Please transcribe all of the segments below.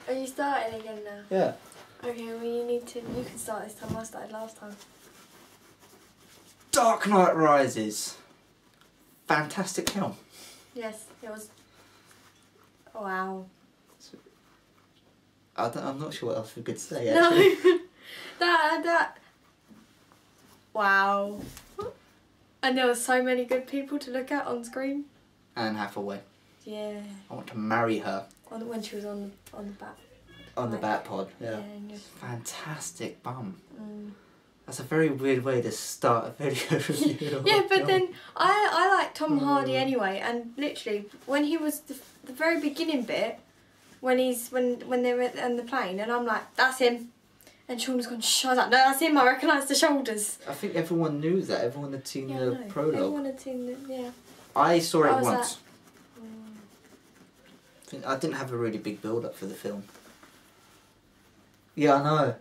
Are you starting again now? Yeah. Okay, well you can start this time. I started last time. Dark Knight Rises. Fantastic film. Yes, it was. Wow. I'm not sure what else we could say, actually. No. that. Wow. And there were so many good people to look at on screen. Anne Hathaway. Yeah. I want to marry her. When she was on the bat. On the bat pod, yeah. Fantastic bum. That's a very weird way to start a video review. Yeah, but then I like Tom Hardy anyway, and literally when he was the very beginning bit, when they're on the plane, and I'm like, that's him. And Sean was going, shut up. No, that's him. I recognise the shoulders. I think everyone knew that. Everyone had seen the prologue. Everyone had seen the, yeah. I saw it once. I didn't have a really big build-up for the film. Yeah, I know.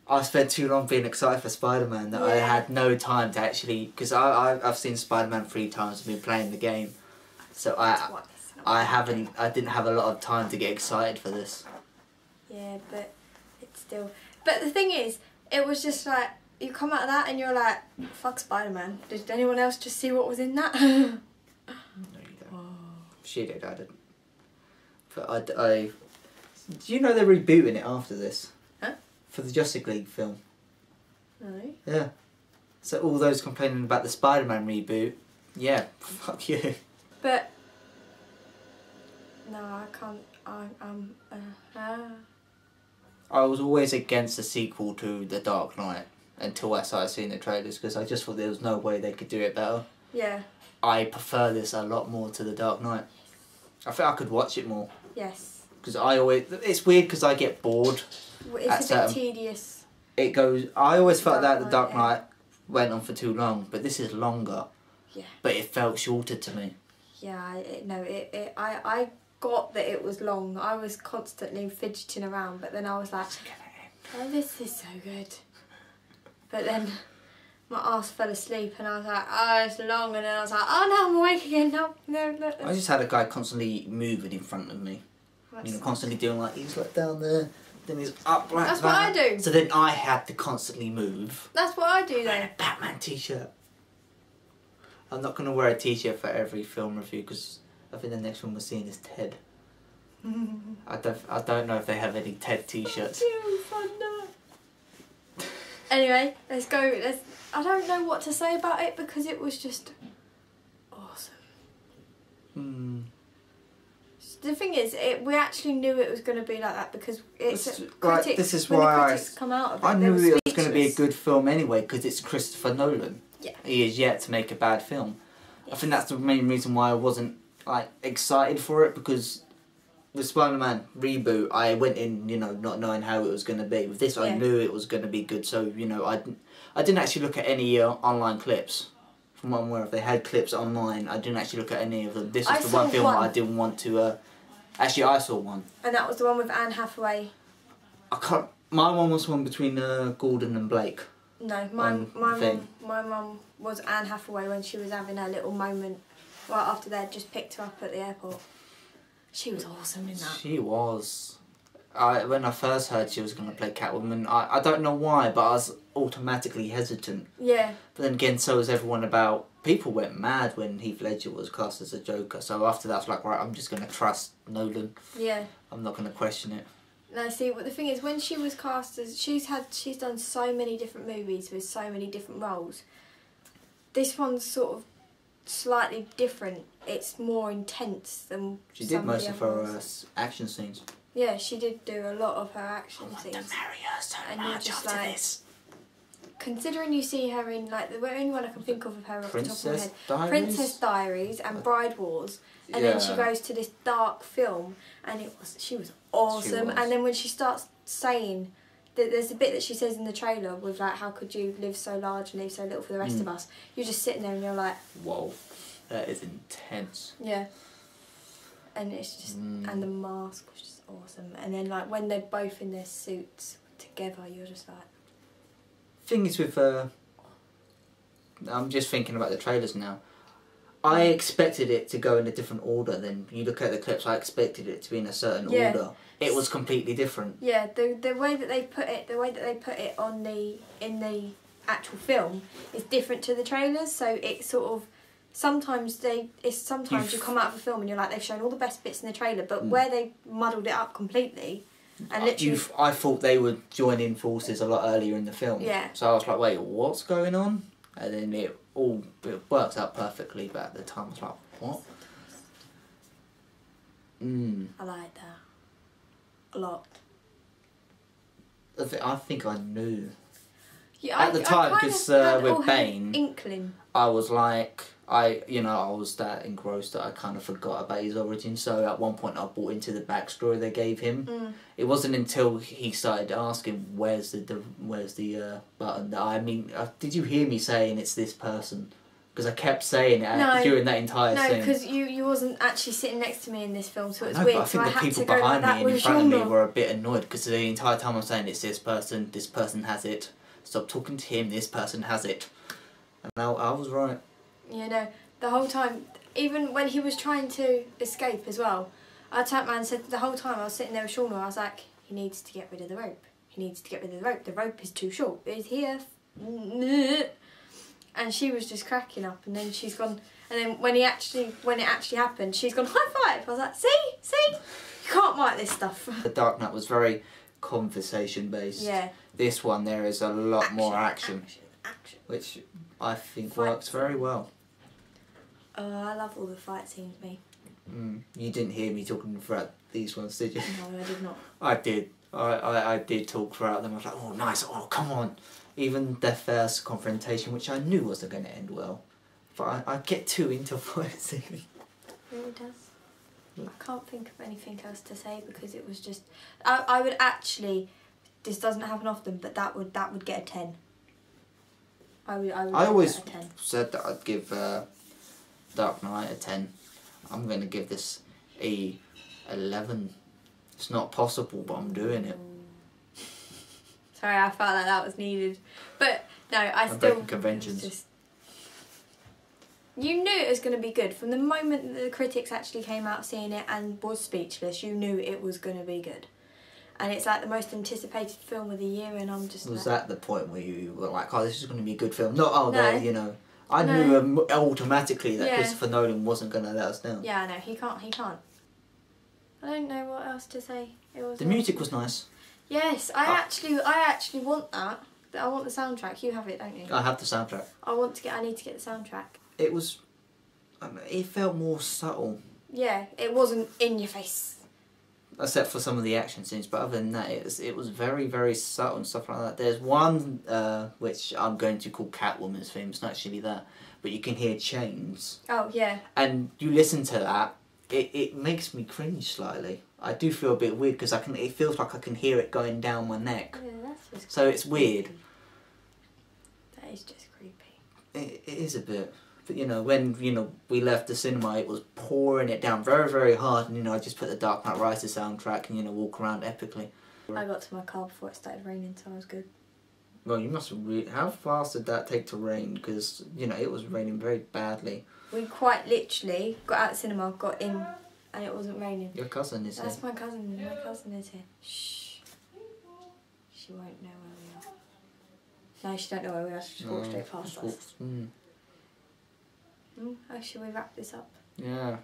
I spent too long being excited for Spider-Man that I had no time to actually... Because I've seen Spider-Man 3 times and been playing the game. So I didn't have a lot of time to get excited for this. Yeah, but it's still... But the thing is, it was just like, you come out of that and you're like, fuck Spider-Man. Did anyone else just see what was in that? No, you don't. Oh. She did, I didn't. But do you know they're rebooting it after this? Huh? For the Justice League film. Really? Yeah. So all those complaining about the Spider-Man reboot, yeah, fuck you. But... No, I can't... I was always against the sequel to The Dark Knight until I started seeing the trailers because I just thought there was no way they could do it better. Yeah. I prefer this a lot more to The Dark Knight. I think I could watch it more. Yes. Because it's weird because I get bored. It's a bit tedious. It goes... I always felt that The Dark Knight went on for too long, but this is longer. Yeah. But it felt shorter to me. Yeah, I got that it was long. I was constantly fidgeting around, but then I was like, oh, this is so good. But then my ass fell asleep and I was like, oh, it's long, and then I was like, oh no, I'm awake again. No. I just had a guy constantly moving in front of me. Constantly doing like, he's like down there, then he's up like That's that. what I do. So then I had to constantly move. That's what I do then. Batman t-shirt. I'm not going to wear a t-shirt for every film review because I think the next one we're seeing is Ted. I don't know if they have any Ted t-shirts. Anyway, let's go. I don't know what to say about it because it was just awesome. The thing is, we actually knew it was going to be like that because this is why come out of it, I knew it was going to be a good film anyway because it's Christopher Nolan. Yeah. He is yet to make a bad film. Yes. I think that's the main reason why I wasn't excited for it because the Spider-Man reboot, I went in, not knowing how it was going to be. With this, I knew it was going to be good. So, I didn't actually look at any online clips. From what I'm aware of, they had clips online. I didn't actually look at any of them. This was the one film I didn't want to... Actually, I saw one. And that was the one with Anne Hathaway. My one was one between Gordon and Blake. No, my mum was Anne Hathaway when she was having her little moment right after they'd just picked her up at the airport. She was awesome in that. She was. When I first heard she was going to play Catwoman, I don't know why, but I was automatically hesitant. Yeah. But then again, so was everyone about... People went mad when Heath Ledger was cast as a Joker, so after that, I was like, right, I'm just going to trust Nolan. Yeah. I'm not going to question it. No, see, the thing is, when she was cast as... She's done so many different movies with so many different roles. This one's sort of slightly different. It's more intense than she did most of her action scenes. Yeah, she did do a lot of her action scenes. I want to marry her so much after this. Considering you see her in, the only one I can think of her off the top of my head, Diaries? Princess Diaries and Bride Wars, and then she goes to this dark film, and she was awesome. And then when she starts saying, there's a bit that she says in the trailer with how could you live so large and leave so little for the rest of us? You're just sitting there and you're like, whoa, that is intense. Yeah. And it's just, and the mask was just awesome. And then when they're both in their suits together, you're just like... Thing is with I'm just thinking about the trailers now. I expected it to go in a different order. Then you look at the clips, I expected it to be in a certain order. It was completely different. Yeah, the way that they put it on in the actual film is different to the trailers. So it sort of sometimes you come out of a film and you're like, they've shown all the best bits in the trailer, but where they muddled it up completely and literally. I thought they would join in forces a lot earlier in the film. Yeah. So I was like, wait, what's going on? And then it works out perfectly, but at the time I was like, what? I like that a lot. I think I knew. Yeah, at the time, because with Bane, inkling. I was like, I was that engrossed that I kind of forgot about his origin. So at one point I bought into the backstory they gave him. It wasn't until he started asking, where's the button? Did you hear me saying it's this person? Because I kept saying it during that entire scene. No, because you wasn't actually sitting next to me in this film, so it's weird. But I think the people behind me and in front of me were a bit annoyed because the entire time I'm saying it's this person has it. Stop talking to him, this person has it. And I was right. Yeah, no, the whole time, even when he was trying to escape as well, I turned around and said the whole time I was sitting there with Shauna, I was like, he needs to get rid of the rope. He needs to get rid of the rope. The rope is too short. It's here. And she was just cracking up, and then she's gone. And then when it actually happened, she's gone, high five. I was like, see, you can't write this stuff. The Dark Knight was very conversation based. Yeah. This one there is a lot more action, which I think works very well. I love all the fight scenes, me. You didn't hear me talking throughout these ones, did you? No, I did not. I did. I did talk throughout them. I was like, oh, nice. Oh, come on. Even their first confrontation, which I knew wasn't going to end well. But I get too into fight scene. It really does. I can't think of anything else to say because it was just. I would actually. This doesn't happen often, but that would get a 10. I always get a 10. Said that I'd give Dark Knight a 10. I'm going to give this a 11. It's not possible, but I'm doing it. Sorry, I felt like that was needed. But no, I'm breaking conventions. You knew it was going to be good. From the moment that the critics actually came out seeing it and was speechless, you knew it was going to be good. And it's like the most anticipated film of the year, and I'm just. Was that the point where you were like, "Oh, this is going to be a good film"? No. I knew automatically that Christopher Nolan wasn't going to let us down. Yeah, I know he can't. I don't know what else to say. The music was nice. Yes, I actually want that. I want the soundtrack. You have it, don't you? I have the soundtrack. I need to get the soundtrack. It was. It felt more subtle. Yeah, it wasn't in your face. Except for some of the action scenes, but other than that, it was very, very subtle and stuff like that. There's one which I'm going to call Catwoman's theme. It's not actually that, but you can hear chains. Oh yeah. And you listen to that, it makes me cringe slightly. I do feel a bit weird because it feels like I can hear it going down my neck. Yeah, that's just. So it's weird. That is just creepy. It is a bit. But when we left the cinema, it was pouring it down very, very hard, and I just put the Dark Knight Rises soundtrack and walk around epically. I got to my car before it started raining, so I was good. Well, you must have how fast did that take to rain? Because it was raining very badly. We quite literally got out of the cinema, got in, and it wasn't raining. Your cousin is here. That's my cousin. My cousin is here. Shh. She won't know where we are. No, she don't know where we are. She just walked straight past us. Shall we wrap this up? Yeah.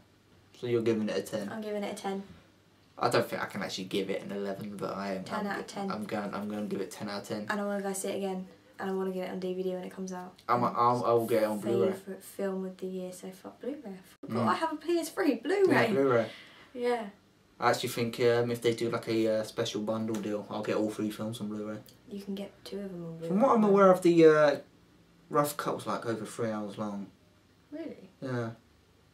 So you're giving it a 10? I'm giving it a 10. I don't think I can actually give it an 11, but I am. 10 out of 10. I'm going to give it 10 out of 10. And I want to go see it again. And I want to get it on DVD when it comes out. I will get it on Blu-ray. Favourite film of the year so far. Blu-ray. I forgot I have a PS3. Blu-ray. Yeah, Blu-ray. Yeah. I actually think if they do like a special bundle deal, I'll get all 3 films on Blu-ray. You can get 2 of them on Blu-ray. From what I'm aware of, the rough cut was like over 3 hours long. Really? Yeah.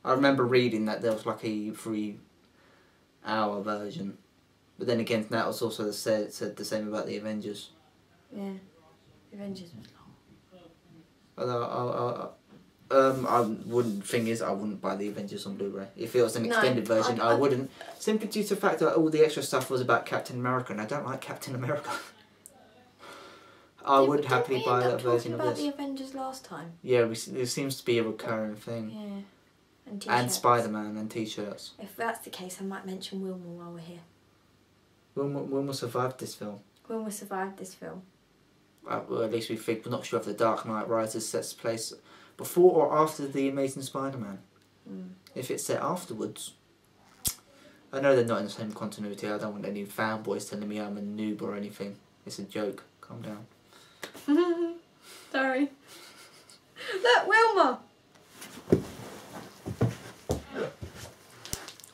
I remember reading that there was like a 3-hour version. But then again, that was also said the same about the Avengers. Yeah. The Avengers was long. Although, I wouldn't buy the Avengers on Blu-ray. If it was an extended version, I wouldn't. Simply due to the fact that all the extra stuff was about Captain America, and I don't like Captain America. I would happily buy that version of this. About the Avengers last time. Yeah, there seems to be a recurring thing. Yeah. And t-shirts. And Spider-Man and t-shirts. If that's the case, I might mention Wilma while we're here. Wilma survived this film. Wilma survived this film. Well, at least we think. We're not sure if The Dark Knight Rises sets place before or after The Amazing Spider-Man. If it's set afterwards. I know they're not in the same continuity. I don't want any fanboys telling me I'm a noob or anything. It's a joke. Calm down. Sorry. Look, Wilma!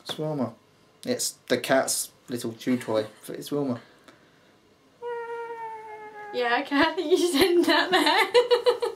It's Wilma. It's the cat's little chew toy. It's Wilma. Yeah, okay, I think you should end that there.